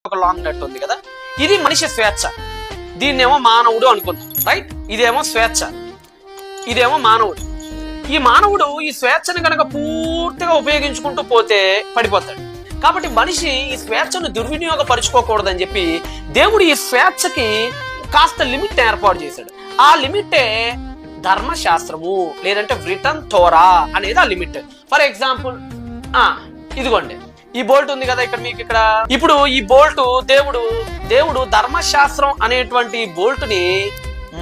ఒక లాంగ్ నట్ ఉంది కదా, ఇది మనిషి స్వేచ్ఛ. దీన్నేమో మానవుడు అనుకుందాం, రైట్? ఇదేమో స్వేచ్ఛ, ఇదేమో మానవుడు. ఈ మానవుడు ఈ స్వేచ్ఛను కనుక పూర్తిగా ఉపయోగించుకుంటూ పోతే పడిపోతాడు. కాబట్టి మనిషి ఈ స్వేచ్ఛను దుర్వినియోగపరుచుకోకూడదని చెప్పి దేవుడు ఈ స్వేచ్ఛకి కాస్త లిమిట్ ఏర్పాటు చేశాడు. ఆ లిమిటే ధర్మశాస్త్రము, లేదంటే రిటర్న్ తోరా అనేది ఆ లిమిట్. ఫర్ ఎగ్జాంపుల్, ఇదిగోండి ఈ బోల్ట్ ఉంది కదా ఇక్కడ, మీకు ఇక్కడ ఇప్పుడు ఈ బోల్ట్ దేవుడు ధర్మశాస్త్రం అనేటువంటి బోల్ట్ ని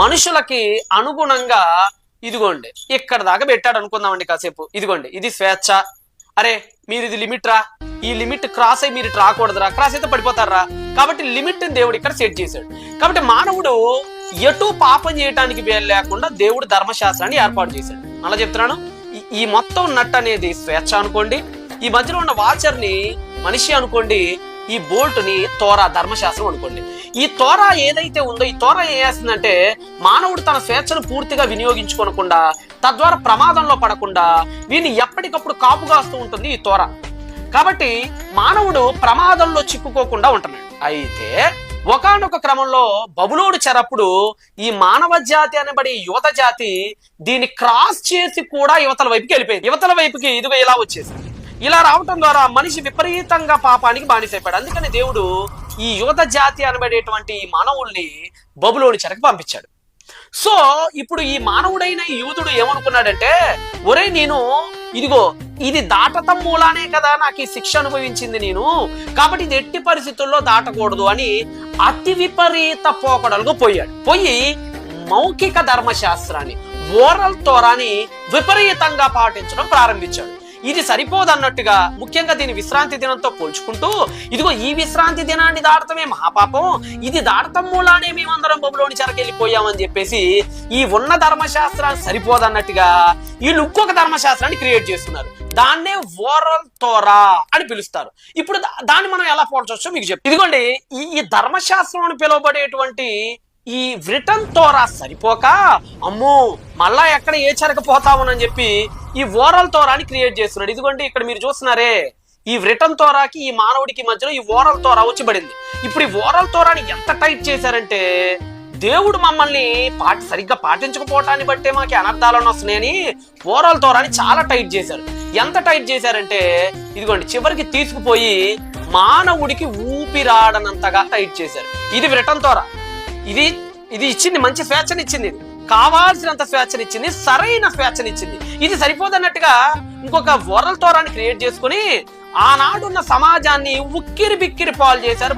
మనుషులకి అనుగుణంగా ఇదిగోండి ఇక్కడ దాకా పెట్టాడు అనుకుందామండి కాసేపు. ఇదిగోండి ఇది స్వేచ్ఛ. అరే మీరు ఇది లిమిట్ రా, ఈ లిమిట్ క్రాస్ అయ్యి మీరు రాకూడదురా, క్రాస్ అయితే పడిపోతారా. కాబట్టి లిమిట్ దేవుడు ఇక్కడ సెట్ చేశాడు. కాబట్టి మానవుడు ఎటు పాపం చేయడానికి వీలు లేకుండా దేవుడు ధర్మశాస్త్రాన్ని ఏర్పాటు చేశాడు. అలా చెప్తున్నాను. ఈ మొత్తం నట్ అనేది స్వేచ్ఛ అనుకోండి, ఈ మధ్యలో ఉన్న వాచర్ ని మనిషి అనుకోండి, ఈ బోల్ట్ ని తోరా ధర్మశాస్త్రం అనుకోండి. ఈ తోరా ఏదైతే ఉందో, ఈ తోరా ఏం చేస్తుందంటే మానవుడు తన స్వేచ్ఛను పూర్తిగా వినియోగించుకోనకుండా, తద్వారా ప్రమాదంలో పడకుండా వీడిని ఎప్పటికప్పుడు కాపుగాస్తూ ఉంటుంది ఈ తోరా. కాబట్టి మానవుడు ప్రమాదంలో చిక్కుకోకుండా ఉంటున్నాడు. అయితే ఒకానొక క్రమంలో బబులోడు చెరప్పుడు ఈ మానవ జాతి అనబడి యువత జాతి దీన్ని క్రాస్ చేసి కూడా యువతల వైపుకి వెళ్ళిపోయింది. యువతల వైపుకి ఇదిగో ఇలా వచ్చేసింది. ఇలా రావటం ద్వారా మనిషి విపరీతంగా పాపానికి బానిసైపోయాడు. అందుకని దేవుడు ఈ యువత జాతి అనబడేటువంటి మానవుల్ని బబులోని చెరకు పంపించాడు. సో ఇప్పుడు ఈ మానవుడైన ఈ యూదుడు ఏమనుకున్నాడంటే, ఒరే నేను ఇదిగో ఇది దాటతం మూలానే కదా నాకు ఈ శిక్ష అనుభవించింది నేను, కాబట్టి ఇది ఎట్టి పరిస్థితుల్లో దాటకూడదు అని అతి విపరీత పోకడలకు పోయి మౌఖిక ధర్మశాస్త్రాన్ని, ఓరల్ తోరాని విపరీతంగా పాటించడం ప్రారంభించాడు. ఇది సరిపోదన్నట్టుగా ముఖ్యంగా దీని విశ్రాంతి దినంతో పోల్చుకుంటూ, ఇదిగో ఈ విశ్రాంతి దినాన్ని దాటటమే మహాపాపం, ఇది దాటతం మూలానే మేమందరం బబులోని చెరకెళ్ళిపోయామని చెప్పేసి ఈ ఉన్న ధర్మశాస్త్రాన్ని సరిపోదన్నట్టుగా వీళ్ళు ఇంకొక ధర్మశాస్త్రాన్ని క్రియేట్ చేస్తున్నారు. దాన్నే ఓరల్ తోరా అని పిలుస్తారు. ఇప్పుడు దాన్ని మనం ఎలా పోల్చొచ్చో మీకు చెప్తాను. ఇదిగోండి ఈ ధర్మశాస్త్రం అని పిలువబడేటువంటి ఈ రిటర్న్ తోరా సరిపోక, అమ్మో మళ్ళా ఎక్కడ ఏ చెరకపోతామని చెప్పి ఈ ఓరల్ తోరాని క్రియేట్ చేస్తున్నాడు. ఇదిగోండి ఇక్కడ మీరు చూస్తున్నారే, ఈ రిటర్న్ తోరాకి ఈ మానవుడికి మధ్యలో ఈ ఓరల్ తోరా వచ్చి పడింది. ఇప్పుడు ఈ ఓరల్ తోరాని ఎంత టైట్ చేశారంటే, దేవుడు మమ్మల్ని సరిగ్గా పాటించకపోవటాన్ని బట్టే మాకు అనర్థాలను వస్తున్నాయని ఓరల్ తోరాని చాలా టైట్ చేశారు. ఎంత టైట్ చేశారంటే ఇదిగోండి చివరికి తీసుకుపోయి మానవుడికి ఊపిరాడనంతగా టైట్ చేశారు. ఇది రిటర్న్ తోరా. ఇది ఇచ్చింది, మంచి స్వేచ్ఛనిచ్చింది, ఇది కావాల్సినంత స్వేచ్ఛనిచ్చింది, సరైన స్వేచ్ఛనిచ్చింది. ఇది సరిపోదన్నట్టుగా ఇంకొక ఓరల్ తోరాన్ని క్రియేట్ చేసుకుని ఆనాడున్న సమాజాన్ని ఉక్కిరి బిక్కిరి పాలు చేశారు.